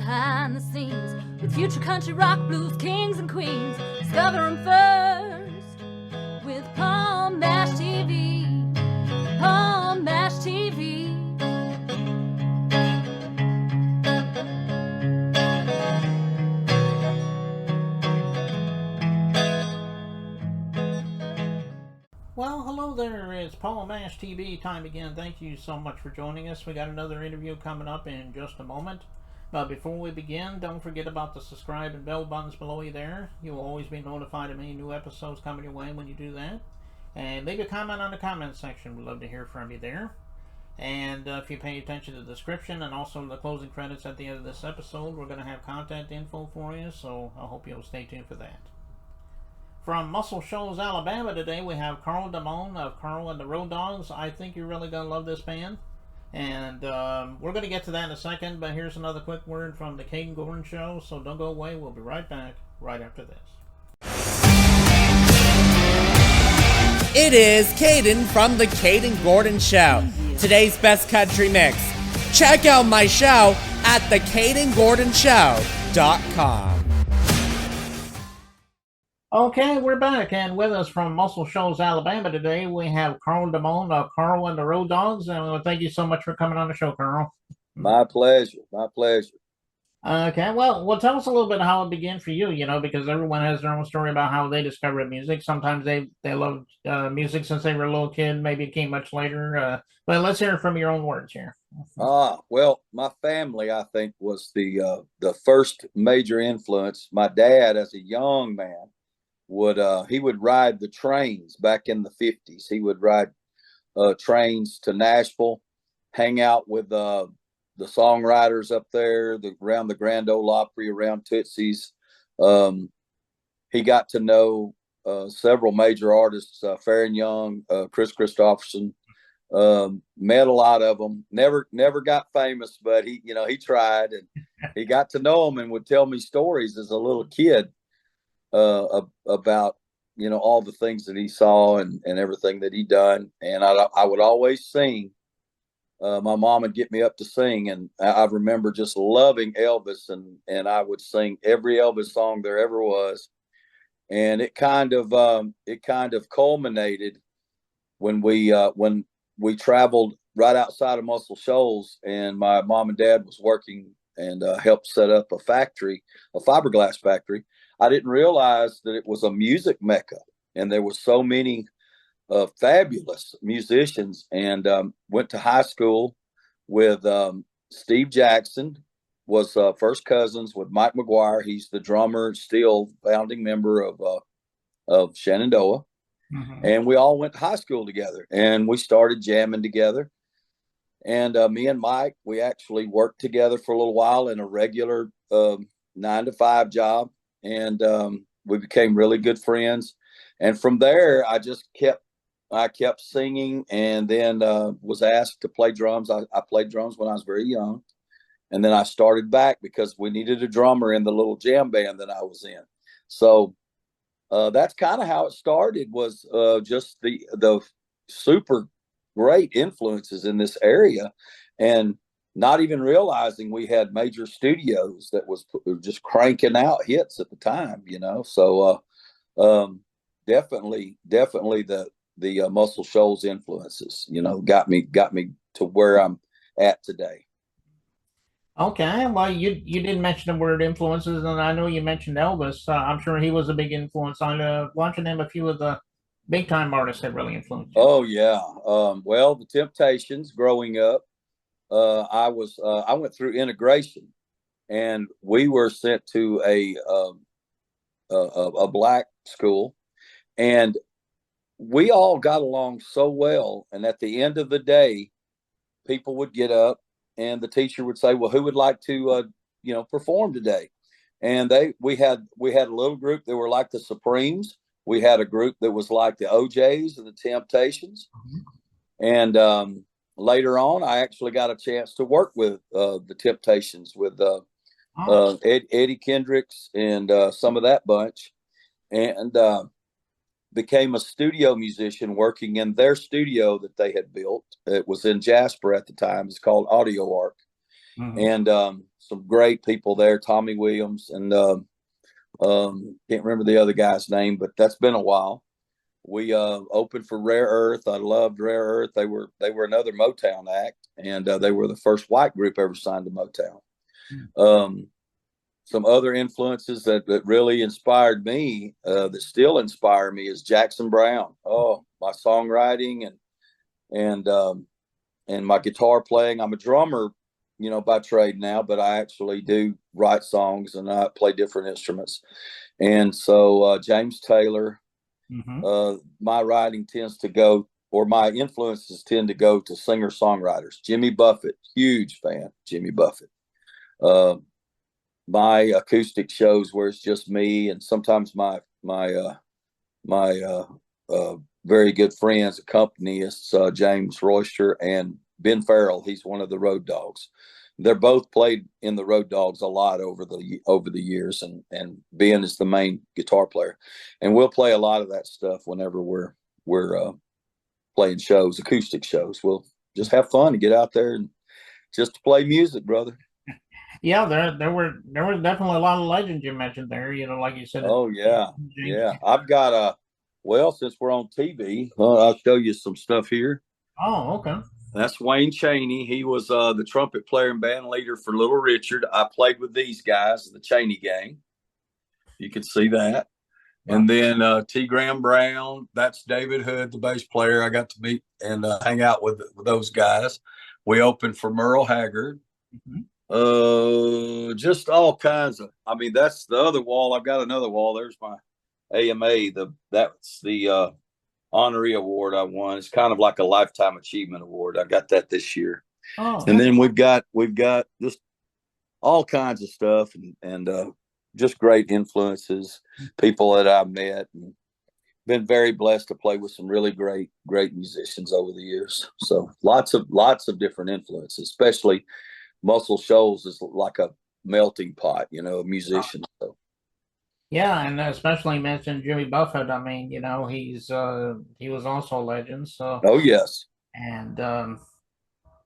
behind the scenes with future country rock blues kings and queens. Discover them first with Palm Mash TV. Palm Mash TV. Well, hello there. It's Paul Mash TV time again. Thank you so much for joining us. We got another interview coming up in just a moment. But before we begin, don't forget about the subscribe and bell buttons below you there. You will always be notified of any new episodes coming your way when you do that. And leave a comment on the comment section. We'd love to hear from you there. And if you pay attention to the description and also the closing credits at the end of this episode, we're going to have contact info for you. So I hope you'll stay tuned for that. From Muscle Shoals, Alabama today, we have Carl Damone of Carl and the Roaddawgs. I think you're really going to love this band. And we're going to get to that in a second, but here's another quick word from the Caden Gordon Show, so don't go away. We'll be right back right after this. It is Caden from the Caden Gordon Show. Today's best country mix. Check out my show at thecadengordonshow.com. Okay, we're back, and with us from Muscle Shoals, Alabama today, we have Carl Damone of Carl and the Roaddawgs. And thank you so much for coming on the show, Carl. My pleasure. My pleasure. Okay, well, tell us a little bit how it began for you, because everyone has their own story about how they discovered music. Sometimes they loved music since they were a little kid. Maybe it came much later. But let's hear it from your own words here. Well, my family, I think, was the first major influence. My dad, as a young man, would ride the trains back in the 50s. He would ride trains to Nashville, hang out with the songwriters up there, around the Grand Ole Opry, around Tootsie's. He got to know several major artists, Faron Young, Chris Christopherson. Met a lot of them. Never got famous, but he tried, and he got to know them and would tell me stories as a little kid about all the things that he saw and everything that he done. And I would always sing. My mom would get me up to sing, and I remember just loving Elvis, and I would sing every Elvis song there ever was. And it kind of culminated when we traveled right outside of Muscle Shoals, and my mom and dad was working and helped set up a factory, a fiberglass factory. I didn't realize that it was a music mecca, and there were so many fabulous musicians. And went to high school with Steve Jackson, was first cousins with Mike McGuire. He's the drummer, still founding member of Shenandoah. Mm-hmm. And we all went to high school together, and we started jamming together. And me and Mike, we actually worked together for a little while in a regular 9-to-5 job. And we became really good friends. And from there, I kept singing, and then was asked to play drums. I played drums when I was very young. And then I started back because we needed a drummer in the little jam band that I was in. So that's kind of how it started, was just the super great influences in this area. And not even realizing we had major studios that was just cranking out hits at the time, So definitely the Muscle Shoals influences, got me to where I'm at today. Okay, well, you did mention the word influences, and I know you mentioned Elvis. I'm sure he was a big influence. I want to name a few of the big time artists that really influenced you. Oh yeah, well, the Temptations. Growing up, I went through integration, and we were sent to a black school, and we all got along so well. And at the end of the day, people would get up, and the teacher would say, "Well, who would like to, perform today?" And we had a little group that were like the Supremes. We had a group that was like the OJs and the Temptations, and later on, I actually got a chance to work with the Temptations, with Eddie Kendricks and some of that bunch, and became a studio musician working in their studio that they had built. It was in Jasper at the time. It's called Audio Arc. Mm-hmm. And some great people there. Tommy Williams and can't remember the other guy's name, but that's been a while. We opened for Rare Earth. I loved Rare Earth. They were another Motown act, and they were the first white group ever signed to Motown. Some other influences that really inspired me, that still inspire me, is Jackson Browne. Oh, my songwriting and my guitar playing. I'm a drummer, by trade now, but I actually do write songs and I play different instruments. And so James Taylor, my writing tends to go, or my influences tend to go to singer-songwriters. Jimmy Buffett, huge fan, Jimmy Buffett. My acoustic shows where it's just me, and sometimes my very good friends, accompanists, James Royster and Ben Farrell. He's one of the Roaddawgs. They're both played in the Roaddawgs a lot over the years, and Ben is the main guitar player, and we'll play a lot of that stuff whenever we're playing shows, acoustic shows. We'll just have fun and get out there and just play music, brother. Yeah, there were definitely a lot of legends you mentioned there. Like you said. Oh yeah, yeah. I've got since we're on TV, I'll show you some stuff here. Oh, okay. That's Wayne Chaney. He was the trumpet player and band leader for Little Richard. I played with these guys, the Chaney Gang. You can see that. Wow. And then T. Graham Brown. That's David Hood, the bass player. I got to meet and hang out with those guys. We opened for Merle Haggard. Just all kinds of. I mean, that's the other wall. I've got another wall. There's my AMA. That's the honorary award I won. It's kind of like a lifetime achievement award. I got that this year. Oh, and then we've got just all kinds of stuff and just great influences, people that I've met, and been very blessed to play with some really great musicians over the years. So lots of different influences, especially Muscle Shoals is like a melting pot, of musicians. So. Yeah, and especially mentioned Jimmy Buffett. I mean, he was also a legend. So. Oh yes. And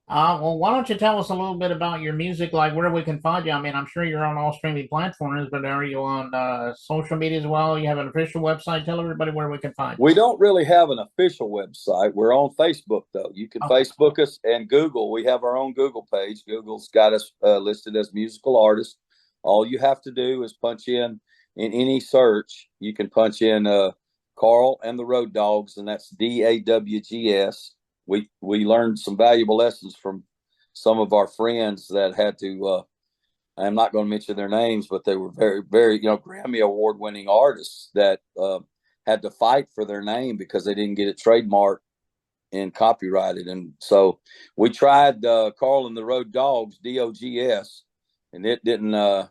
well, why don't you tell us a little bit about your music, like where we can find you? I mean, I'm sure you're on all streaming platforms, but are you on social media as well? You have an official website. Tell everybody where we can find you. We don't really have an official website. We're on Facebook though. You can Facebook us and Google. We have our own Google page. Google's got us listed as musical artists. All you have to do is punch in any search. You can punch in Carl and the Roaddawgs, and that's DAWGS. We learned some valuable lessons from some of our friends that had to. I'm not going to mention their names, but they were very, very, Grammy Award-winning artists that had to fight for their name because they didn't get it trademarked and copyrighted. And so we tried Carl and the Roaddawgs, DOGS, and it didn't.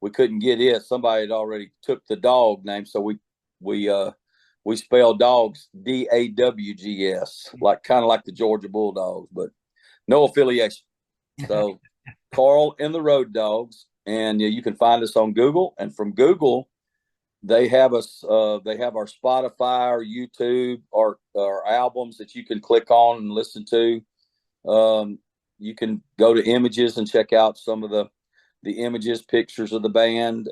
We couldn't get it. Somebody had already took the dog name, so we spell dogs DAWGS, kind of like the Georgia Bulldogs, but no affiliation. So Carl and the Roaddawgs, and you can find us on Google. And from Google, they have us. They have our Spotify, our YouTube, our albums that you can click on and listen to. You can go to images and check out some of the images, pictures of the band.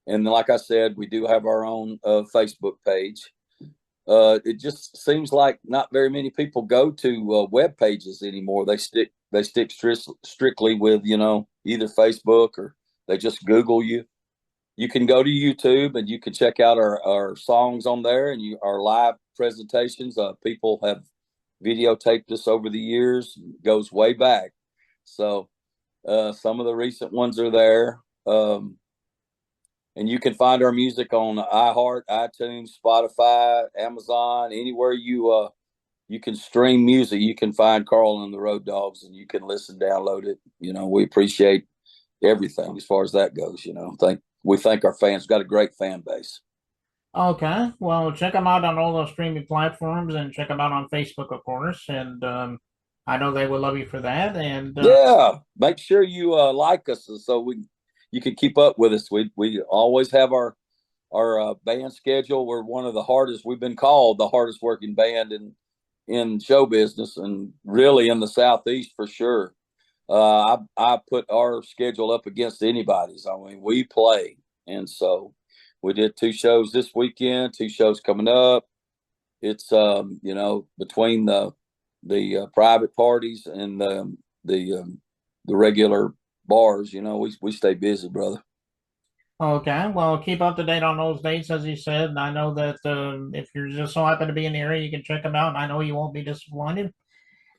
And like I said, we do have our own Facebook page. It just seems like not very many people go to web pages anymore. They stick strictly with, either Facebook or they just Google you. You can go to YouTube and you can check out our songs on there and our live presentations. People have videotaped us over the years. It goes way back. So some of the recent ones are there. And you can find our music on iHeart, iTunes, Spotify, Amazon, anywhere you can stream music. You can find Carl and the Roaddawgs, and you can listen, download it. We appreciate everything as far as that goes. We think our fans got a great fan base. Okay, well, check them out on all those streaming platforms, and check them out on Facebook, of course. And I know they will love you for that. And yeah, make sure you like us so you can keep up with us. We always have our band schedule. We're one of the hardest. We've been called the hardest working band in show business, and really in the Southeast for sure. I put our schedule up against anybody's. I mean, we play, and so we did 2 shows this weekend, 2 shows coming up. It's between the private parties and the regular bars, we stay busy, brother. Okay, well, keep up to date on those dates, as you said. And I know that if you're just so happen to be in the area, you can check them out. And I know you won't be disappointed.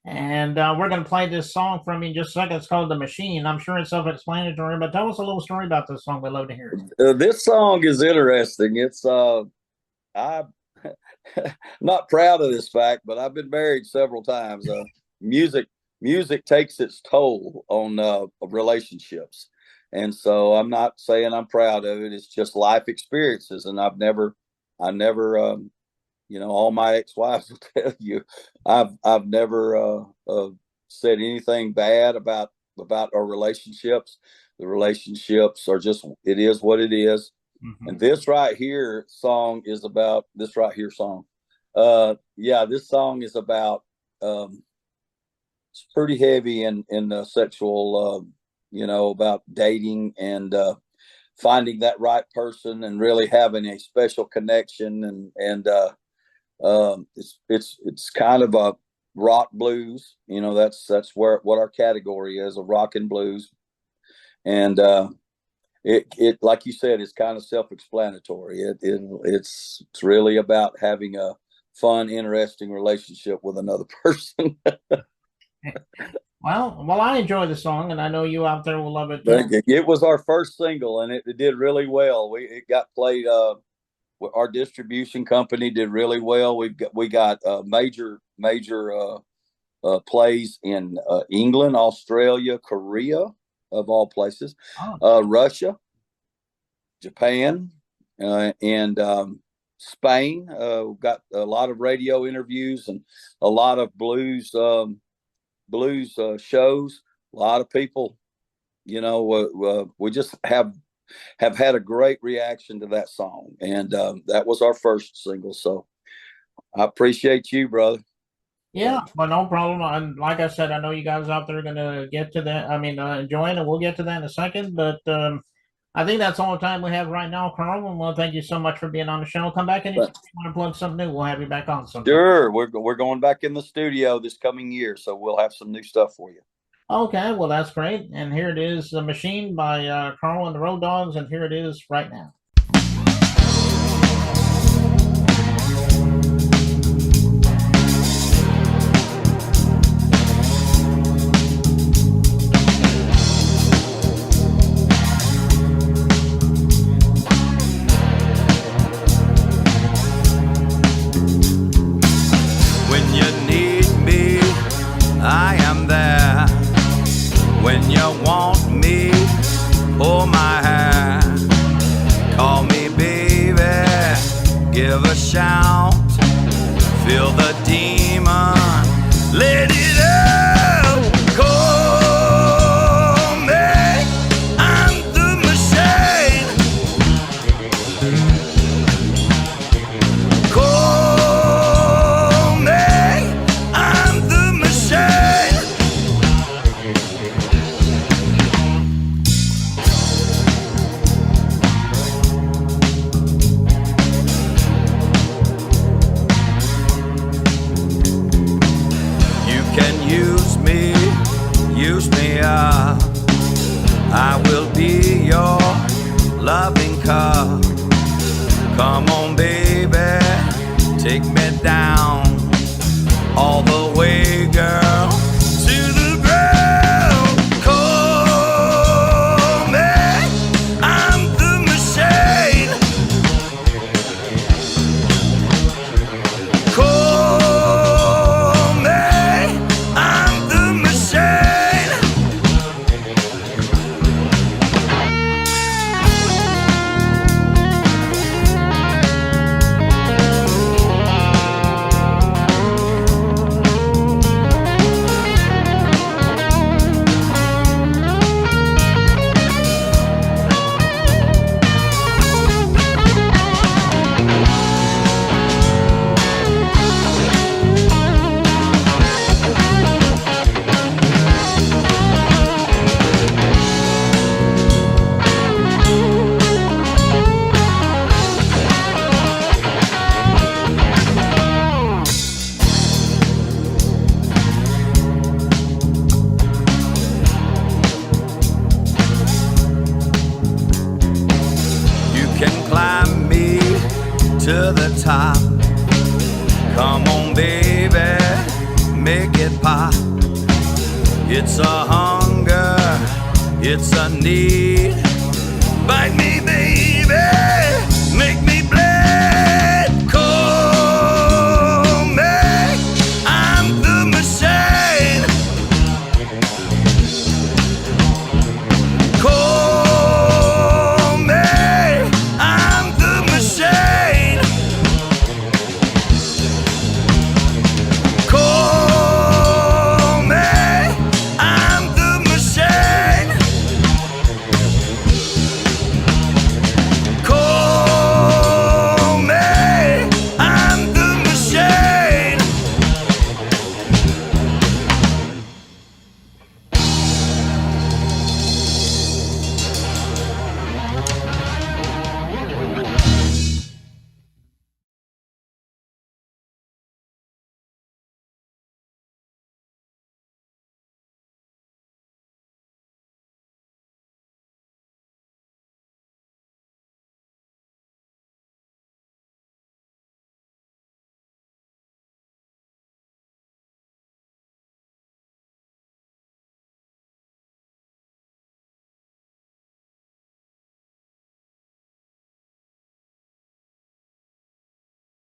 And we're going to play this song from you in just a second. It's called The Machine. I'm sure it's self-explanatory, but tell us a little story about this song. We'd love to hear it. This song is interesting. It's I'm not proud of this fact, but I've been married several times. Music takes its toll on relationships, and so I'm not saying I'm proud of it. It's just life experiences, and I never all my ex-wives will tell you, I've never said anything bad about our relationships. The relationships are just, it is what it is. Mm-hmm. And this right here song is about this right here song. This song is about, it's pretty heavy in sexual, about dating and finding that right person and really having a special connection and it's kind of a rock blues, that's what our category is, a rock and blues. And it like you said, it's kind of self-explanatory. It's really about having a fun, interesting relationship with another person. Well, I enjoy the song, and I know you out there will love it too. It was our first single, and it did really well. It got played. Our distribution company did really well. We got major plays in England, Australia, Korea, of all places, Russia, Japan, and Spain. Got a lot of radio interviews and a lot of blues shows. A lot of people, we just have had a great reaction to that song, and that was our first single. So I appreciate you, brother. Yeah, but no problem. And like I said, I know you guys out there are going to get to that. I mean, enjoying it. We'll get to that in a second. But I think that's all the time we have right now, Carl. And well, thank you so much for being on the show. Come back anytime you want to plug something new. We'll have you back on sometime. Sure. We're going back in the studio this coming year, so we'll have some new stuff for you. Okay, well, that's great. And here it is, The Machine by Carl and the Roaddawgs, and here it is right now. When you need me, I am there. When you want me, hold my hand. Call me baby, give a shout. Feel the demon, let it out. Call me, I'm the machine. Call me, I'm the machine. Use me up. I will be your loving cup. Come on, baby, take me down all the way, girl, to the ground. Call me, I'm the machine. Call me, I'm the machine. make it pop. It's a hunger, it's a need. Bite me, baby.